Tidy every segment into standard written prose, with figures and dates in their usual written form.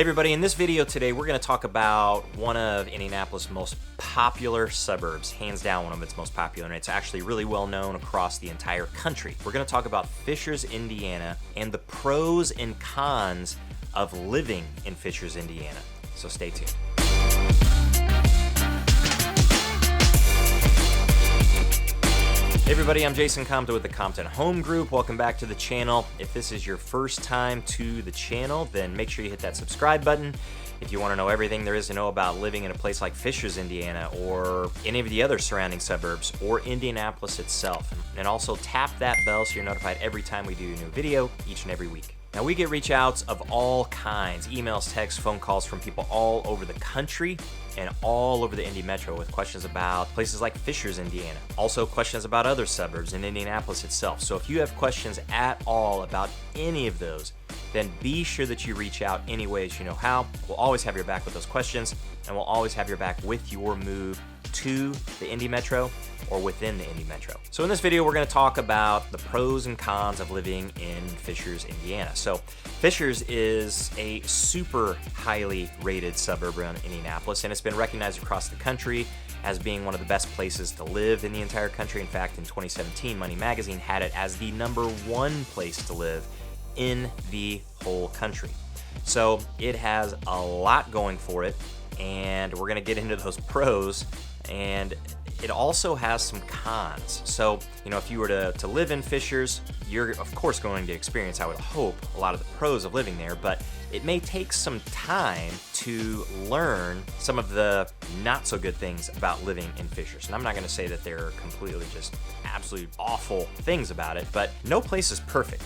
Hey everybody, in this video today we're going to talk about one of Indianapolis' most popular suburbs, hands down one of its most popular, and it's actually really well known across the entire country. We're going to talk about Fishers, Indiana, and the pros and cons of living in Fishers, Indiana. So stay tuned. Hey everybody, I'm Jason Compton with the Compton Home Group. Welcome back to the channel. If this is your first time to the channel, then make sure you hit that subscribe button. If you want to know everything there is to know about living in a place like Fishers, Indiana, or any of the other surrounding suburbs, or Indianapolis itself. And also tap that bell so you're notified every time we do a new video each and every week. Now we get reach outs of all kinds, emails, texts, phone calls from people all over the country and all over the Indy Metro with questions about places like Fishers, Indiana. Also questions about other suburbs in Indianapolis itself. So if you have questions at all about any of those, then be sure that you reach out any ways you know how. We'll always have your back with those questions, and we'll always have your back with your move to the Indy Metro or within the Indy Metro. So in this video, we're going to talk about the pros and cons of living in Fishers, Indiana. So Fishers is a super highly rated suburb around Indianapolis, and it's been recognized across the country as being one of the best places to live in the entire country. In fact, in 2017, Money Magazine had it as the #1 place to live in the whole country. So it has a lot going for it, and we're going to get into those pros, and it also has some cons. So, you know, if you were to live in Fishers, you're of course going to experience, I would hope, a lot of the pros of living there, but it may take some time to learn some of the not so good things about living in Fishers. And I'm not going to say that there are completely just absolutely awful things about it, but no place is perfect.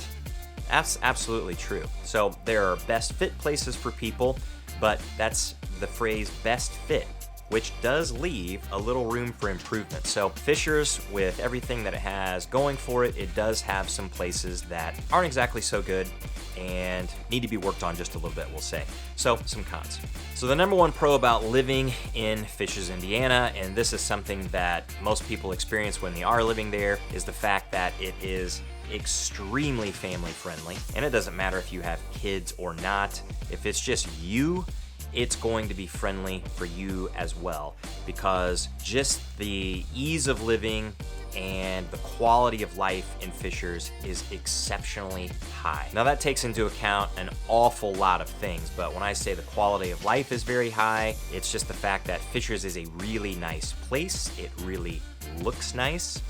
That's absolutely true. So there are best fit places for people, but that's the phrase best fit, which does leave a little room for improvement. So Fishers, with everything that it has going for it, it does have some places that aren't exactly so good and need to be worked on just a little bit, we'll say. So some cons. So the #1 pro about living in Fishers, Indiana, and this is something that most people experience when they are living there, is the fact that it is extremely family friendly. And it doesn't matter if you have kids or not. If it's just you, it's going to be friendly for you as well, because just the ease of living and the quality of life in Fishers is exceptionally high. Now that takes into account an awful lot of things, but when I say the quality of life is very high, it's just the fact that Fishers is a really nice place. It really looks nice,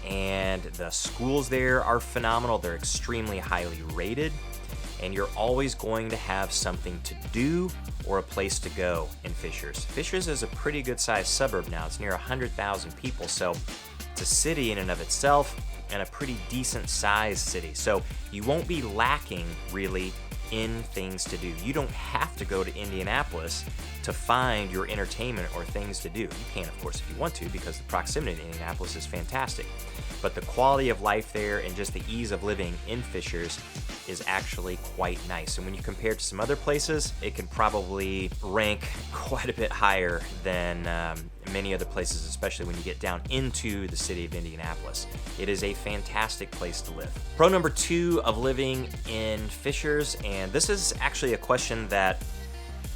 and the schools there are phenomenal. They're extremely highly rated, and you're always going to have something to do or a place to go in Fishers. Fishers is a pretty good sized suburb now. It's near 100,000 people, so it's a city in and of itself, and a pretty decent sized city. So you won't be lacking really in things to do. You don't have to go to Indianapolis to find your entertainment or things to do. You can, of course, if you want to, because the proximity to Indianapolis is fantastic. But the quality of life there and just the ease of living in Fishers is actually quite nice. And when you compare it to some other places, it can probably rank quite a bit higher than many other places, especially when you get down into the city of Indianapolis. It is a fantastic place to live. Pro #2 of living in Fishers, and this is actually a question that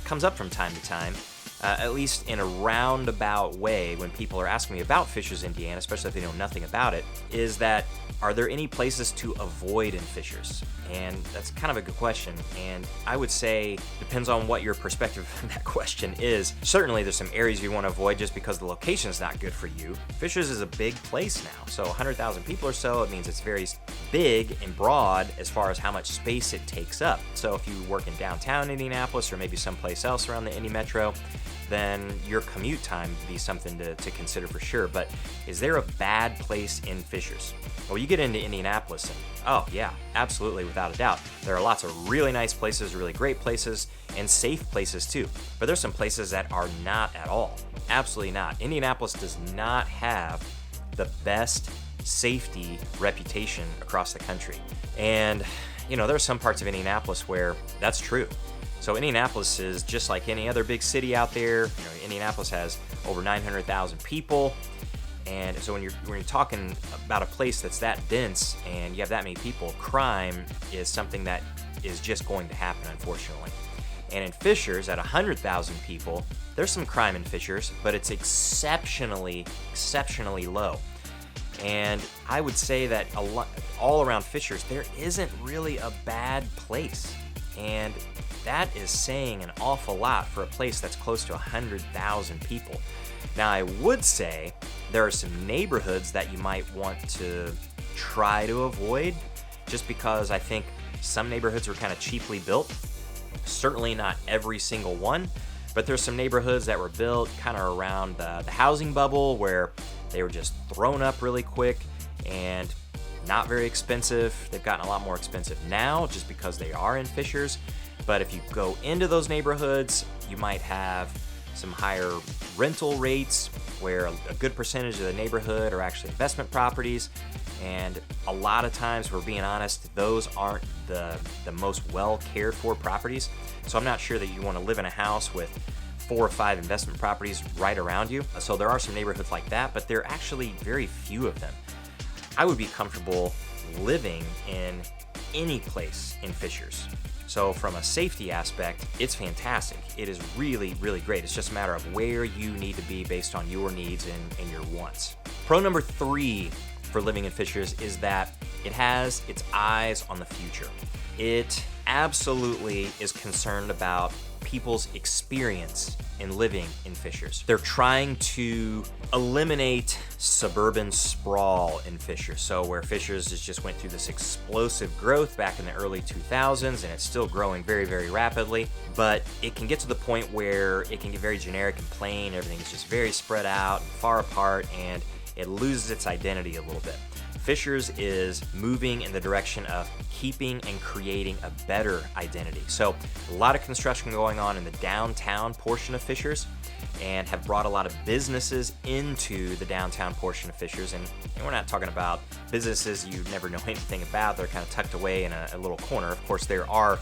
comes up from time to time, at least in a roundabout way when people are asking me about Fishers, Indiana, especially if they know nothing about it, is that are there any places to avoid in Fishers? And that's kind of a good question, and I would say depends on what your perspective on that question is. Certainly there's some areas you want to avoid just because the location's not good for you. Fishers is a big place now, so 100,000 people or so, it means it's very big and broad as far as how much space it takes up. So if you work in downtown Indianapolis or maybe someplace else around the Indy Metro, then your commute time would be something to consider for sure. But is there a bad place in Fishers? Well, you get into Indianapolis and, oh yeah, absolutely, without a doubt. There are lots of really nice places, really great places, and safe places too. But there's some places that are not at all. Absolutely not. Indianapolis does not have the best safety reputation across the country. And, you know, there are some parts of Indianapolis where that's true. So Indianapolis is just like any other big city out there. You know, Indianapolis has over 900,000 people. And so when you're talking about a place that's that dense and you have that many people, crime is something that is just going to happen, unfortunately. And in Fishers, at 100,000 people, there's some crime in Fishers, but it's exceptionally low. And I would say that all around Fishers, there isn't really a bad place. And that is saying an awful lot for a place that's close to 100,000 people. Now, I would say there are some neighborhoods that you might want to try to avoid, just because I think some neighborhoods are kind of cheaply built. Certainly not every single one, but there's some neighborhoods that were built kind of around the housing bubble where they were just thrown up really quick and not very expensive. They've gotten a lot more expensive now just because they are in Fishers. But if you go into those neighborhoods, you might have some higher rental rates where a good percentage of the neighborhood are actually investment properties. And a lot of times, we're being honest, those aren't the most well cared for properties. So I'm not sure that you want to live in a house with 4 or 5 investment properties right around you. So there are some neighborhoods like that, but there are actually very few of them. I would be comfortable living in any place in Fishers. So from a safety aspect, it's fantastic. It is really, really great. It's just a matter of where you need to be based on your needs and your wants. Pro number 3 for living in Fishers is that it has its eyes on the future. It absolutely is concerned about people's experience in living in Fishers. They're trying to eliminate suburban sprawl in Fishers. So where Fishers just went through this explosive growth back in the early 2000s, and it's still growing very, very rapidly, but it can get to the point where it can get very generic and plain. Everything is just very spread out and far apart, and it loses its identity a little bit. Fishers is moving in the direction of keeping and creating a better identity. So a lot of construction going on in the downtown portion of Fishers, and have brought a lot of businesses into the downtown portion of Fishers. And we're not talking about businesses you never know anything about. They're kind of tucked away in a little corner. Of course, there are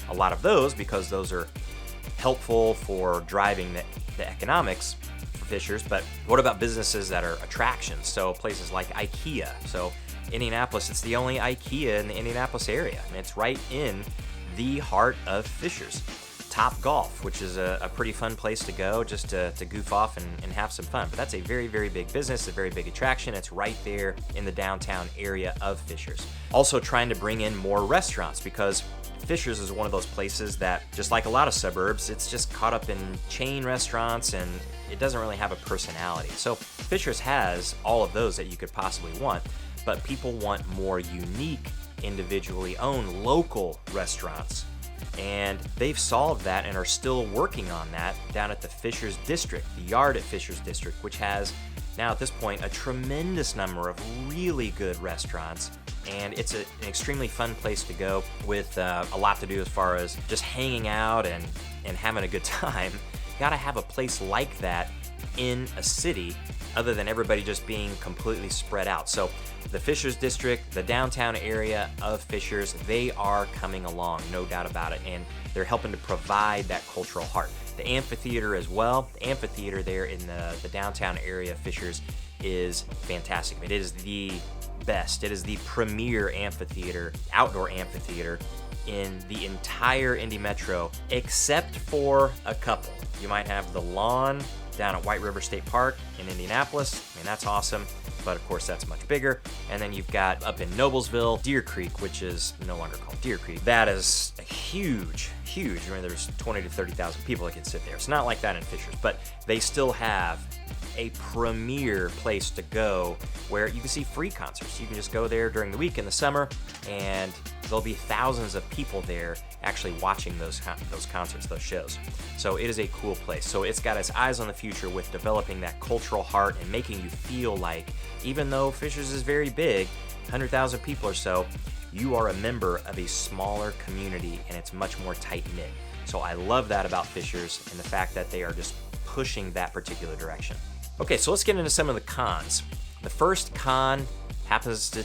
a lot of those because those are helpful for driving the economics for Fishers. But what about businesses that are attractions? So places like IKEA. So Indianapolis, it's the only IKEA in the Indianapolis area, and it's right in the heart of Fishers. Top Golf, which is a pretty fun place to go just to goof off and have some fun. But that's a very, very big business, a very big attraction. It's right there in the downtown area of Fishers. Also trying to bring in more restaurants, because Fishers is one of those places that, just like a lot of suburbs, it's just caught up in chain restaurants and it doesn't really have a personality. So Fishers has all of those that you could possibly want, but people want more unique, individually owned local restaurants. And they've solved that and are still working on that down at the Fishers District, the Yard at Fishers District, which has now at this point a tremendous number of really good restaurants. And it's an extremely fun place to go with a lot to do as far as just hanging out and having a good time. You gotta have a place like that in a city other than everybody just being completely spread out. So the Fishers District, the downtown area of Fishers, they are coming along, no doubt about it, and they're helping to provide that cultural heart. The amphitheater as well. The amphitheater there in the downtown area of Fishers is fantastic. It is the best. It is the premier amphitheater, outdoor amphitheater in the entire Indy Metro, except for a couple. You might have the lawn down at White River State Park in Indianapolis. I mean, that's awesome, but of course that's much bigger. And then you've got up in Noblesville, Deer Creek, which is no longer called Deer Creek. That is a huge, I mean, there's 20 to 30,000 people that can sit there. It's not like that in Fishers, but they still have a premier place to go where you can see free concerts. You can just go there during the week in the summer, and there'll be thousands of people there actually watching those concerts, those shows. So it is a cool place. So it's got its eyes on the future with developing that cultural heart and making you feel like, even though Fishers is very big, 100,000 people or so, you are a member of a smaller community and it's much more tight-knit. So I love that about Fishers and the fact that they are just pushing that particular direction. Okay, so let's get into some of the cons. The first con happens to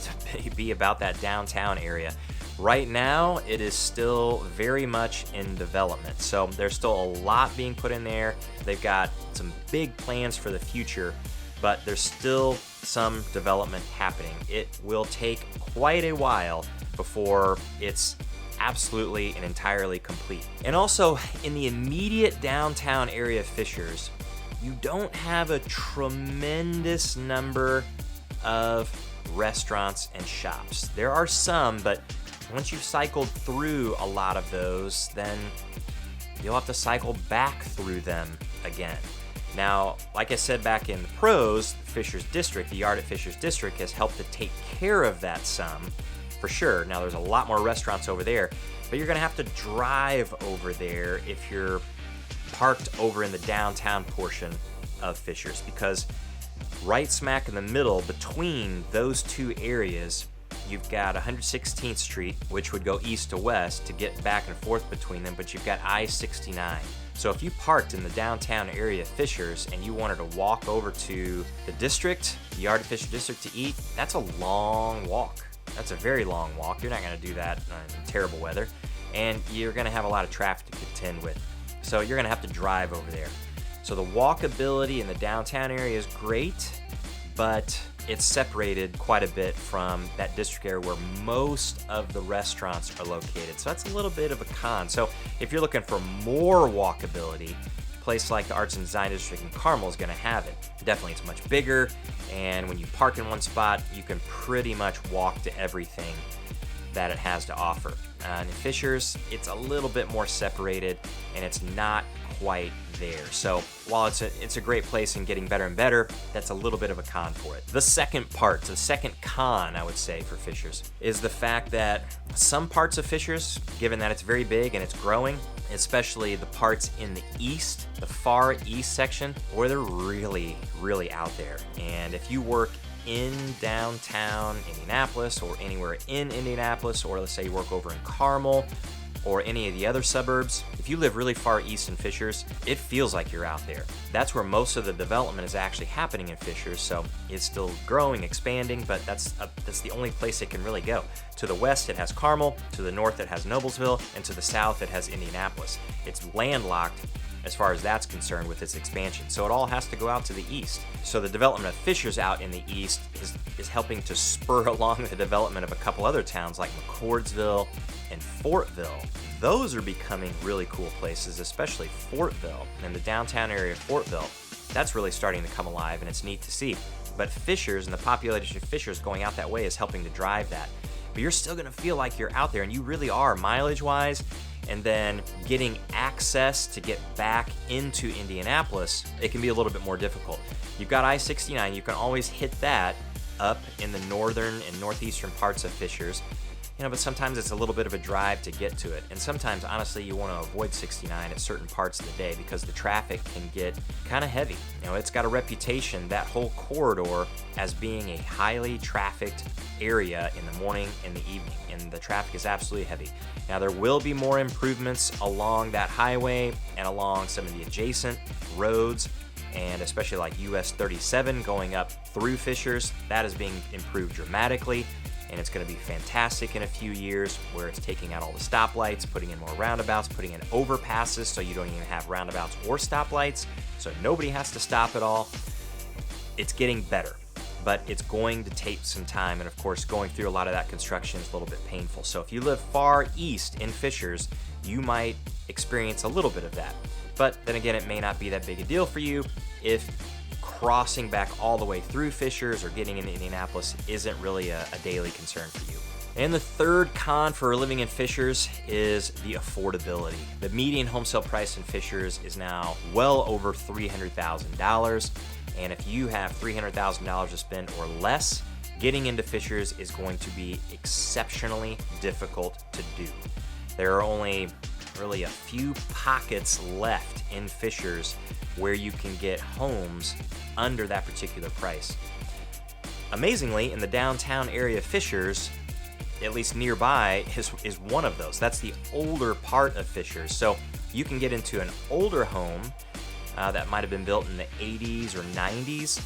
be about that downtown area. Right now, it is still very much in development. So there's still a lot being put in there. They've got some big plans for the future, but there's still some development happening. It will take quite a while before it's absolutely and entirely complete. And also, in the immediate downtown area of Fishers, you don't have a tremendous number of restaurants and shops. There are some, but once you've cycled through a lot of those, then you'll have to cycle back through them again. Now, like I said back in the pros, Fishers District, the yard at Fishers District has helped to take care of that some, for sure. Now, there's a lot more restaurants over there, but you're gonna have to drive over there if you're parked over in the downtown portion of Fishers, because right smack in the middle between those two areas, you've got 116th Street, which would go east to west to get back and forth between them, but you've got I-69. So if you parked in the downtown area of Fishers and you wanted to walk over to the district, the yard of Fishers District to eat, that's a long walk. That's a very long walk. You're not gonna do that in terrible weather, and you're gonna have a lot of traffic to contend with. So you're gonna have to drive over there. So the walkability in the downtown area is great, but it's separated quite a bit from that district area where most of the restaurants are located. So that's a little bit of a con. So if you're looking for more walkability, a place like the Arts and Design District in Carmel is gonna have it. Definitely, it's much bigger, and when you park in one spot, you can pretty much walk to everything that it has to offer. And in Fishers, it's a little bit more separated, and it's not quite there. So while it's a great place and getting better and better, that's a little bit of a con for it. The second con, I would say, for Fishers is the fact that some parts of Fishers, given that it's very big and it's growing, especially the parts in the east, the far east section, where they're really, really out there. And if you work in downtown Indianapolis or anywhere in Indianapolis, or let's say you work over in Carmel or any of the other suburbs, if you live really far east in Fishers, it feels like you're out there. That's where most of the development is actually happening in Fishers, so it's still growing, expanding, but that's the only place it can really go. To the west, it has Carmel, to the north, it has Noblesville, and to the south, it has Indianapolis. It's landlocked as far as that's concerned with its expansion, so it all has to go out to the east. So the development of Fishers out in the east is helping to spur along the development of a couple other towns like McCordsville and Fortville. Those are becoming really cool places, especially Fortville and the downtown area of Fortville. That's really starting to come alive, and it's neat to see. But Fishers and the population of Fishers going out that way is helping to drive that. But you're still gonna feel like you're out there, and you really are mileage-wise, and then getting access to get back into Indianapolis, it can be a little bit more difficult. You've got I-69, you can always hit that up in the northern and northeastern parts of Fishers, but sometimes it's a little bit of a drive to get to it. And sometimes, honestly, you want to avoid 69 at certain parts of the day because the traffic can get kind of heavy. It's got a reputation, that whole corridor, as being a highly trafficked area in the morning and the evening, and the traffic is absolutely heavy. Now, there will be more improvements along that highway and along some of the adjacent roads, and especially like US 37 going up through Fishers. That is being improved dramatically, and it's going to be fantastic in a few years, where it's taking out all the stoplights, putting in more roundabouts, putting in overpasses so you don't even have roundabouts or stoplights, so nobody has to stop at all. It's getting better, but it's going to take some time, and of course going through a lot of that construction is a little bit painful. So if you live far east in Fishers, you might experience a little bit of that. But then again, it may not be that big a deal for you if crossing back all the way through Fishers or getting into Indianapolis isn't really a daily concern for you. And the third con for living in Fishers is the affordability. The median home sale price in Fishers is now well over $300,000. And if you have $300,000 to spend or less, getting into Fishers is going to be exceptionally difficult to do. There are only really a few pockets left in Fishers where you can get homes under that particular price. Amazingly, in the downtown area of Fishers, at least nearby, is one of those. That's the older part of Fishers. So you can get into an older home that might have been built in the 80s or 90s,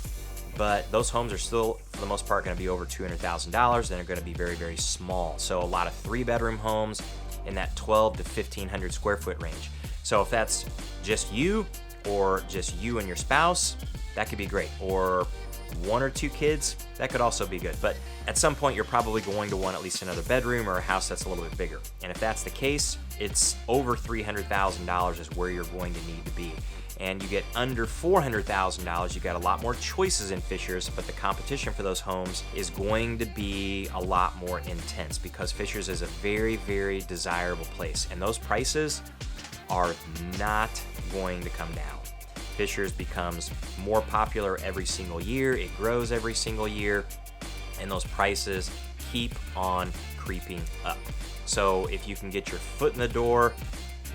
but those homes are still, for the most part, going to be over $200,000, and they're going to be very, very small. So a lot of 3-bedroom homes in that 12 to 1,500 square foot range. So if that's just you, or just you and your spouse, that could be great. Or 1 or 2 kids, that could also be good. But at some point, you're probably going to want at least another bedroom or a house that's a little bit bigger. And if that's the case, it's over $300,000 is where you're going to need to be. And you get under $400,000, you got a lot more choices in Fishers, but the competition for those homes is going to be a lot more intense because Fishers is a very, very desirable place. And those prices are not going to come down. Fishers becomes more popular every single year. It grows every single year, and those prices keep on creeping up. So if you can get your foot in the door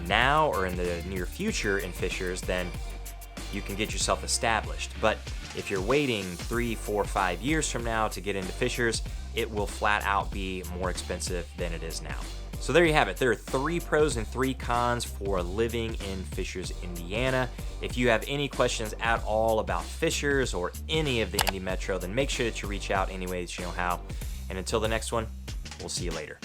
now or in the near future in Fishers, then you can get yourself established. But if you're waiting 3, 4, 5 years from now to get into Fishers, it will flat out be more expensive than it is now. So there you have it. There are 3 pros and 3 cons for living in Fishers, Indiana. If you have any questions at all about Fishers or any of the Indy Metro, then make sure that you reach out any way that you know how. And until the next one, we'll see you later.